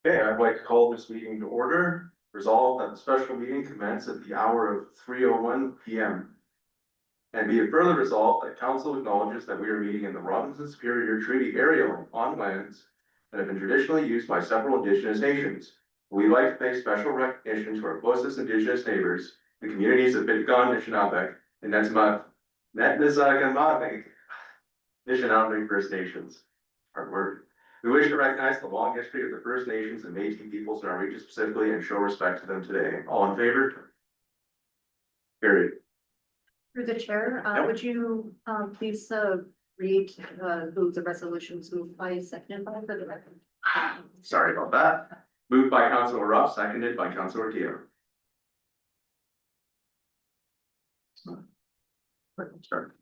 Okay, I'd like to call this meeting to order. Resolved that the special meeting commence at the hour of 3:01 p.m. And be it further resolved that council acknowledges that we are meeting in the Robinson Superior Treaty area on lands that have been traditionally used by several Indigenous nations. We'd like to pay special recognition to our closest Indigenous neighbors, the communities of Bitcoin, Nishnabek, and Netnizzagamabek, Anishinaabe First Nations. Hard word. We wish to recognize the long history of the First Nations and Métis peoples in our region specifically and show respect to them today. All in favor? Carried. Through the chair, Yep. would you please read who the resolutions moved by, seconded by for the record? Sorry about that. Moved by Councilor Ruff, seconded by Councilor Teo. Start.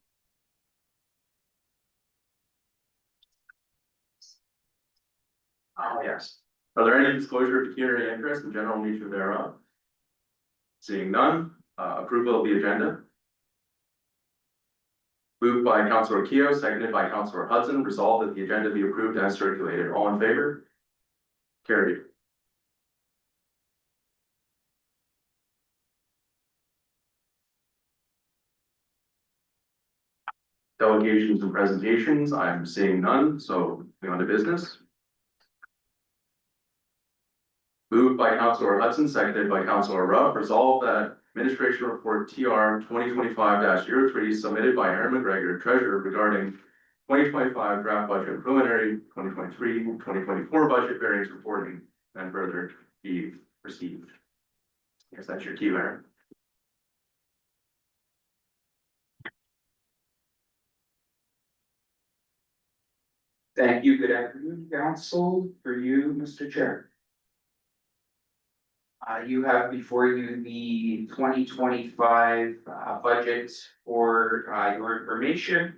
Oh, yes. Are there any disclosure of pecuniary interest and general nature thereof? Seeing none, approval of the agenda. Moved by Councilor Keogh, seconded by Councilor Hudson, resolved that the agenda be approved as circulated. All in favor? Carried. Delegations and presentations, I'm seeing none, so we on to business. Moved by Councilor Hudson, seconded by Councilor Ruff, resolved that administration report TR 2025-03 submitted by Aaron McGregor, treasurer, regarding 2025 draft budget preliminary 2023-2024 budget variance reporting and further be received. I guess that's your cue, Aaron. Thank you. Good afternoon, council. For you, Mr. Chair. You have before you the 2025 budget for your information.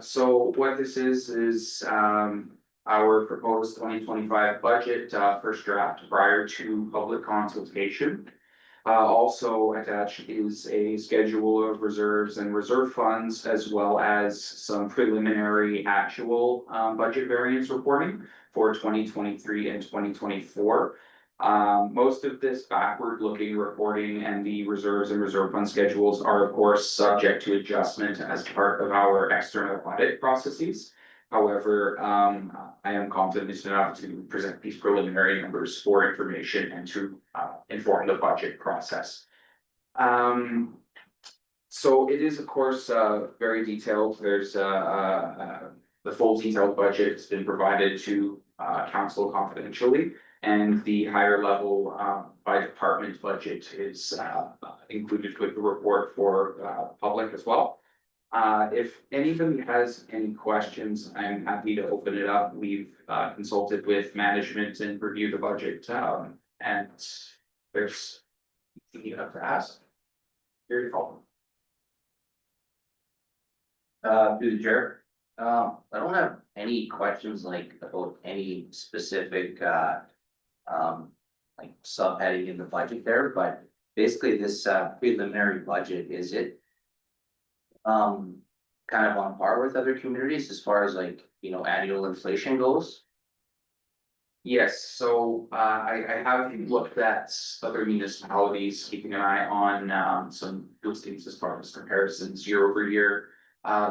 So what this is our proposed 2025 budget first draft prior to public consultation. Also attached is a schedule of reserves and reserve funds, as well as some preliminary actual budget variance reporting for 2023 and 2024. Most of this backward looking reporting and the reserves and reserve fund schedules are of course subject to adjustment as part of our external audit processes. However, I am confident enough to present these preliminary numbers for information and to inform the budget process. So it is of course very detailed. There's the full detailed budget has been provided to council confidentially, and the higher level by department budget is included with the report for public as well. If anybody has any questions, I'm happy to open it up. We've consulted with management and reviewed the budget, and there's anything you have to ask. Here you go. Through the chair, I don't have any questions like about any specific like subheading in the budget there, but basically this preliminary budget, is it kind of on par with other communities as far as like, you know, annual inflation goes? Yes, so I have looked at other municipalities, keeping an eye on some postings as far as comparisons year over year.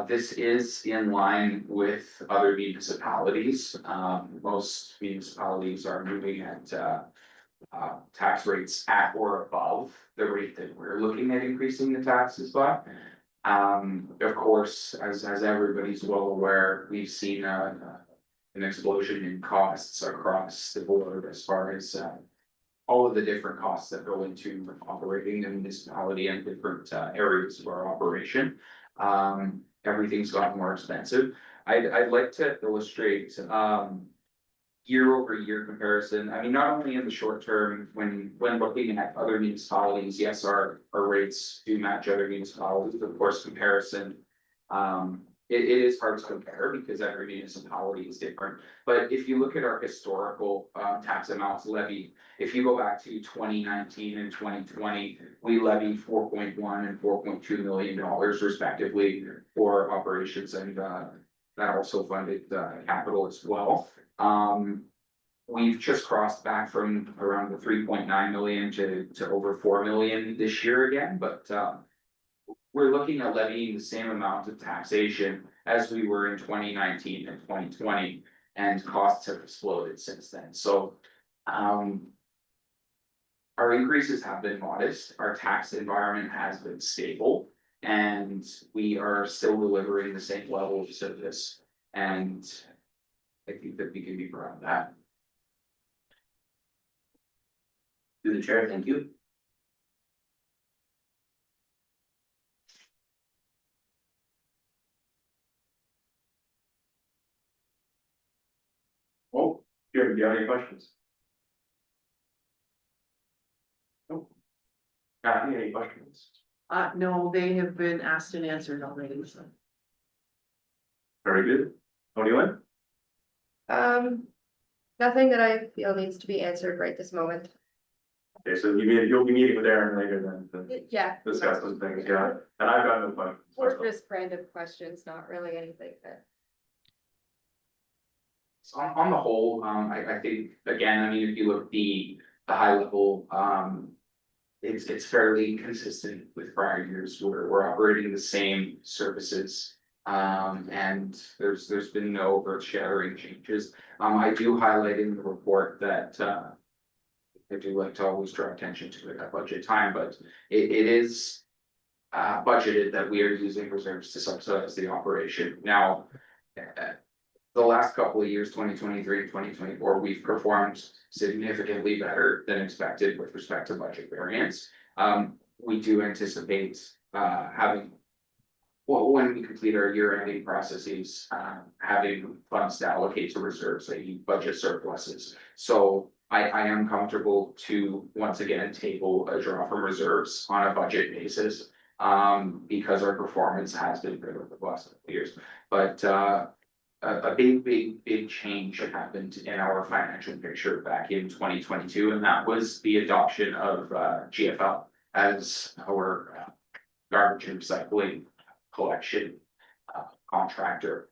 This is in line with other municipalities. Most municipalities are moving at tax rates at or above the rate that we're looking at increasing the taxes by. Of course, as everybody's well aware, we've seen an explosion in costs across the board as far as all of the different costs that go into operating a municipality and different areas of our operation. Everything's gotten more expensive. I'd like to illustrate year over year comparison. I mean, not only in the short term, when looking at other municipalities, yes, our rates do match other municipalities. Of course, comparison, it is hard to compare because every municipality is different. But if you look at our historical tax amounts levied, if you go back to 2019 and 2020, we levied $4.1 and $4.2 million respectively for operations, and that also funded capital as well. we've just crossed back from around the 3.9 million to over 4 million this year again, but we're looking at levying the same amount of taxation as we were in 2019 and 2020, and costs have exploded since then, so. Our increases have been modest, our tax environment has been stable, and we are still delivering the same level of service. And I think that we can be proud of that. Through the chair, thank you. Oh, Jeremy, do you have any questions? No. Kathy, any questions? No, they have been asked and answered already, so. Very good. Tony Lynn? Nothing that I feel needs to be answered right this moment. Okay, so you'll be meeting with Aaron later then to Yeah. discuss those things, yeah, and I've got no questions. Or just random questions, not really anything that. So on the whole, I think, again, I mean, if you look at the high level, it's fairly consistent with prior years, where we're operating the same services. And there's been no earth shattering changes. I do highlight in the report that, I do like to always draw attention to it at budget time, but it is budgeted that we are using reserves to subsidize the operation. Now, the last couple of years, 2023, 2024, we've performed significantly better than expected with respect to budget variance. We do anticipate having, well, when we complete our year-ending processes, having funds to allocate to reserves, like budget surpluses. So I am comfortable to once again table a draw from reserves on a budget basis. Because our performance has been good over the last couple of years, but a big change happened in our financial picture back in 2022, and that was the adoption of GFL as our garbage and recycling collection contractor.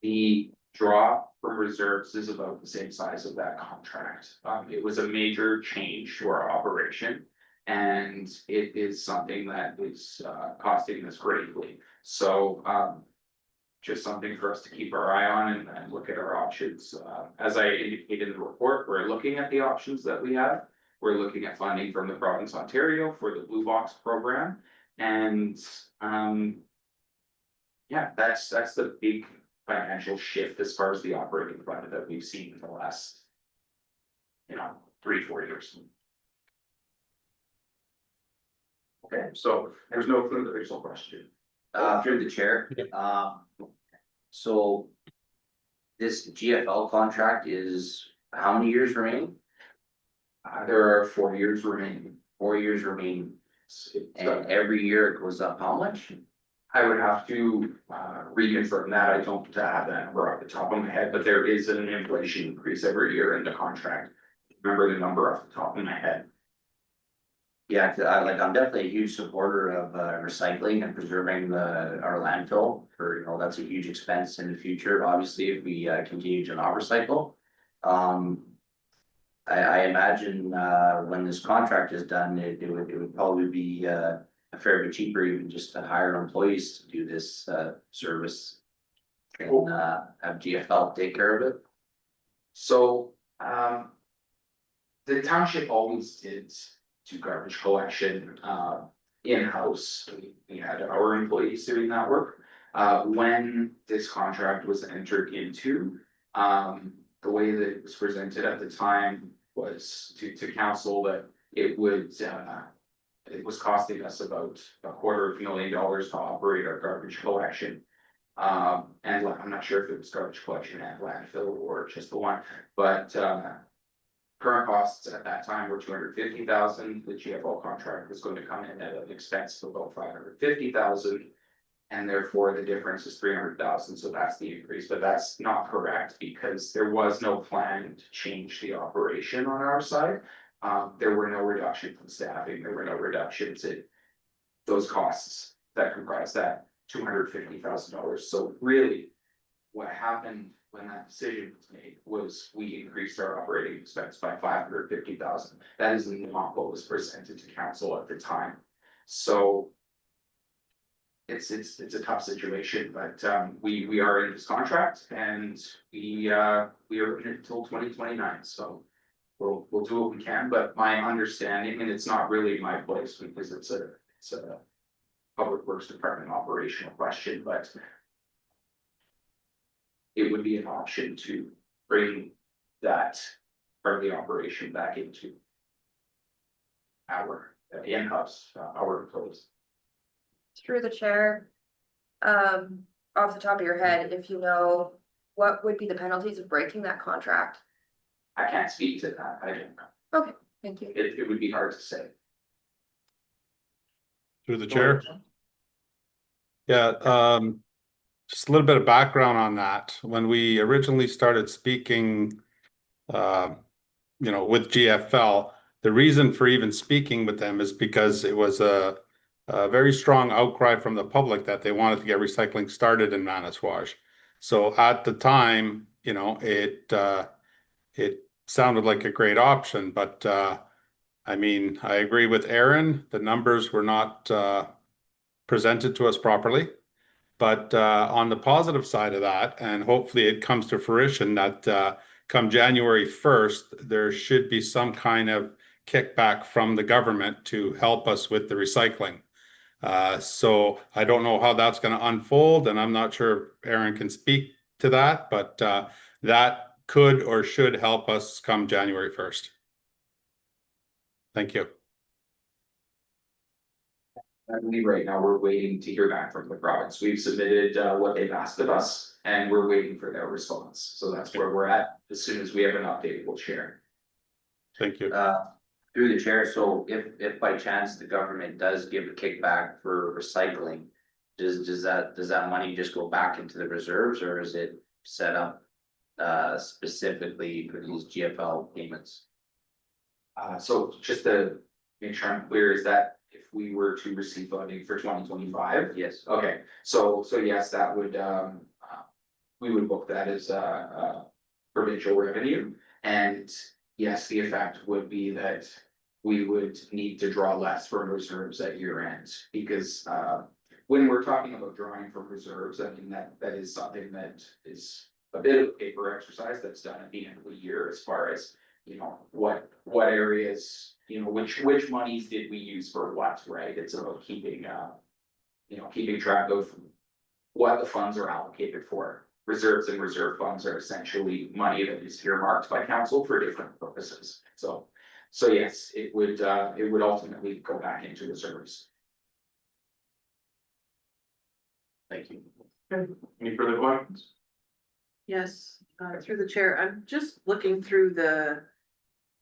The draw from reserves is about the same size of that contract. It was a major change to our operation, and it is something that is costing us greatly. So just something for us to keep our eye on and look at our options. As I indicated in the report, we're looking at the options that we have. We're looking at funding from the province of Ontario for the Blue Box program. And yeah, that's the big financial shift as far as the operating budget that we've seen in the last, 3-4 years. Okay, so there's no further additional question. Through the chair, so. This GFL contract is how many years remaining? There are 4 years remaining. 4 years remaining, It's, and every year it goes up how much? I would have to reconfirm that. I don't have that number off the top of my head, but there is an inflation increase every year in the contract. Remember the number off the top of my head. Yeah, I'm definitely a huge supporter of recycling and preserving our landfill for, that's a huge expense in the future, obviously, if we continue to not recycle. I imagine when this contract is done, it would probably be a fair bit cheaper even just to hire employees to do this service. And have GFL take care of it. So, the township always did do garbage collection, in-house. We had our employees doing that work. When this contract was entered into, the way that it was presented at the time was to council that it would, it was costing us about $250,000 to operate our garbage collection. And I'm not sure if it was garbage collection and landfill or just the one, but current costs at that time were $250,000. The GFL contract was going to come in at an expense of about $550,000. And therefore the difference is $300,000, so that's the increase, but that's not correct because there was no plan to change the operation on our side. There were no reductions in staffing, there were no reductions in those costs that comprise that $250,000. So really, what happened when that decision was made was we increased our operating expense by $550,000. That is not what was presented to council at the time. So it's a tough situation, but we are in this contract and we are in it until 2029, so. We'll do what we can, but my understanding, and it's not really my place because it's a Public Works Department operational question, but. It would be an option to bring that part of the operation back into. Our in-house, our employees. Through the chair. Off the top of your head, if you know, what would be the penalties of breaking that contract? I can't speak to that, I don't know, Thank you. it would be hard to say. Through the chair. Yeah, just a little bit of background on that. When we originally started speaking, with GFL, the reason for even speaking with them is because it was a very strong outcry from the public that they wanted to get recycling started in Manasquash. So at the time, it sounded like a great option, but I mean, I agree with Aaron. The numbers were not presented to us properly. But on the positive side of that, and hopefully it comes to fruition that come January 1st, there should be some kind of kickback from the government to help us with the recycling. So I don't know how that's going to unfold, and I'm not sure if Aaron can speak to that, but that could or should help us come January 1st. Thank you. I believe right now we're waiting to hear back from the province. We've submitted what they've asked of us and we're waiting for their response. So that's where we're at. As soon as we have an update, we'll share. Thank you. Through the chair, so if by chance the government does give a kickback for recycling, does that money just go back into the reserves, or is it set up specifically for these GFL payments? So just to make sure I'm clear, is that if we were to receive funding for 2025? Yes. Okay, so yes, that would, we would book that as provincial revenue. And yes, the effect would be that we would need to draw less from reserves at year end, because when we're talking about drawing from reserves, I mean, that is something that is a bit of a paper exercise that's done at the end of the year, as far as, what areas, which monies did we use for what, right? It's about keeping, keeping track of what the funds are allocated for. Reserves and reserve funds are essentially money that is earmarked by council for different purposes. So yes, it would ultimately go back into reserves. Thank you. Any further questions? Yes, through the chair, I'm just looking through the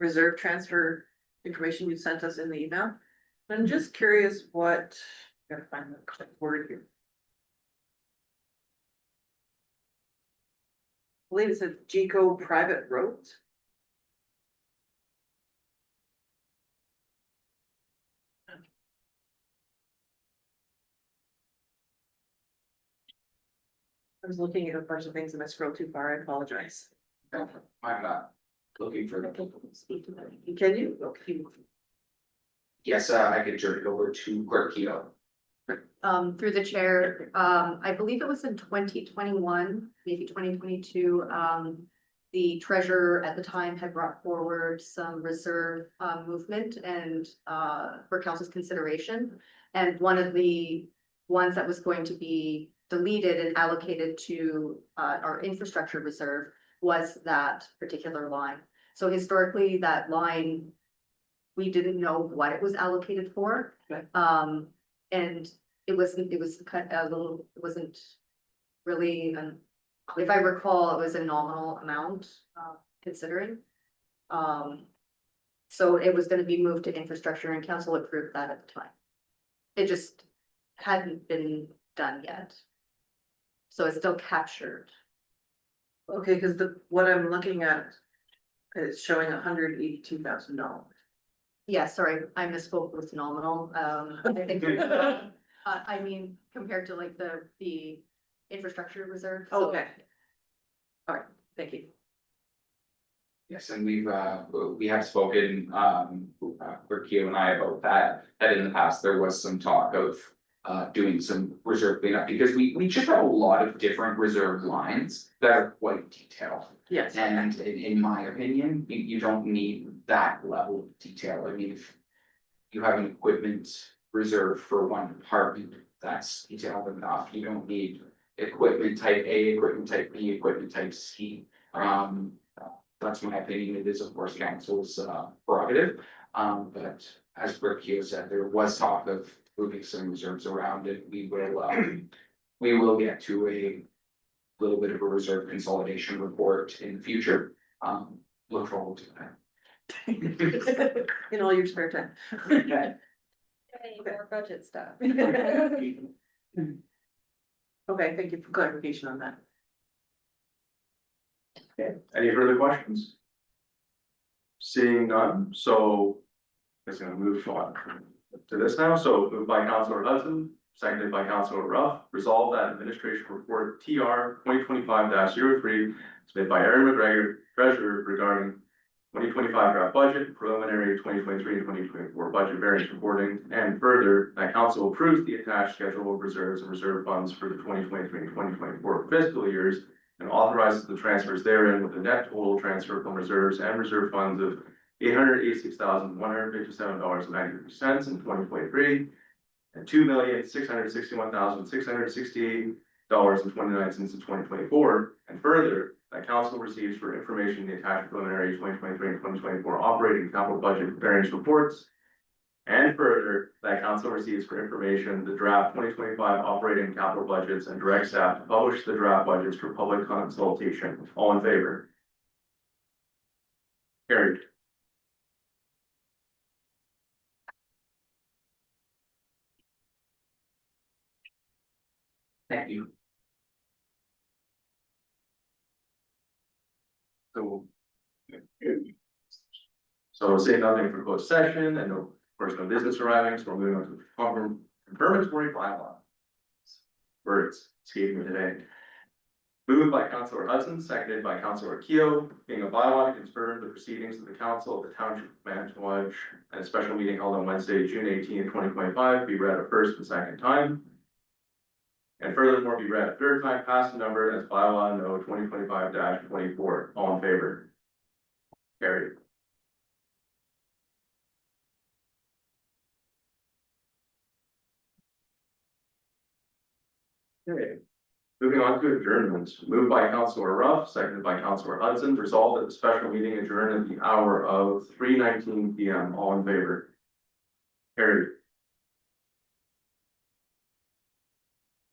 reserve transfer information you sent us in the email. I'm just curious what, gotta find the correct word here. I believe it's a GECO private roads. I was looking at a bunch of things and I scrolled too far, I apologize. I'm not looking for. Can you? Okay. Yes, I could turn it over to Clerk Keto. Through the chair, I believe it was in 2021, maybe 2022, the treasurer at the time had brought forward some reserve movement and for council's consideration. And one of the ones that was going to be deleted and allocated to our infrastructure reserve was that particular line. So historically, that line, we didn't know what it was allocated for. Okay. And it was kind of a little, it wasn't really, if I recall, it was a nominal amount, considering. So it was gonna be moved to infrastructure and council approved that at the time. It just hadn't been done yet. So it's still captured. Okay, cause what I'm looking at is showing $182,000. Yeah, sorry, I misspoke with nominal, I think. I mean, compared to like the infrastructure reserve. So Okay. Thank you. Yes, and we have spoken, Keo and I about that in the past, there was some talk of. Doing some reserve cleanup, because we just have a lot of different reserve lines that are quite detailed. Yes. And in my opinion, you don't need that level of detail, I mean, if. You have an equipment reserve for one department, that's detailed enough, you don't need equipment type A, equipment type B, equipment type C. That's my opinion, it is of course council's prerogative, but as Keo said, there was talk of moving some reserves around and we will get to a. Little bit of a reserve consolidation report in the future, look forward to that. In all your spare time. Okay. Any more budget stuff? Okay, thank you for clarification on that. Okay, any further questions? Seeing none, so. I'm gonna move on to this now, so moved by Councilor Hudson, seconded by Councilor Ruff, resolve that administration report TR 2025-03 submitted by Aaron McGregor, treasurer, regarding 2025 draft budget, preliminary 2023 and 2024 budget variance reporting, and further, that council approves the attached schedule of reserves and reserve funds for the 2023 and 2024 fiscal years, and authorizes the transfers therein with a net total transfer from reserves and reserve funds of $886,157.93 in 2023, and $2,661,668.29 in 2024, and further, that council receives for information the attached preliminary 2023 and 2024 operating capital budget variance reports. And further, that council receives for information the draft 2025 operating capital budgets and direct staff to publish the draft budgets for public consultation. All in favor? Carried. Thank you. So say nothing for closed session and no, of course, no business arriving, so we're moving on to confirmatory bylaw. Words escaping me today. Moved by Councilor Hudson, seconded by Councilor Keo, being a bylaw to confirm the proceedings of the council of the township of Manitowoc at a special meeting held on Wednesday, June 18, 2025, be read a first and second time. And furthermore, be read a third time, passed and numbered as bylaw no 2025-24. All in favor? Carried. Okay. Moving on to adjournments, moved by Councilor Ruff, seconded by Councilor Hudson, resolved that the special meeting adjourned at the hour of 3:19 PM. All in favor? Carried.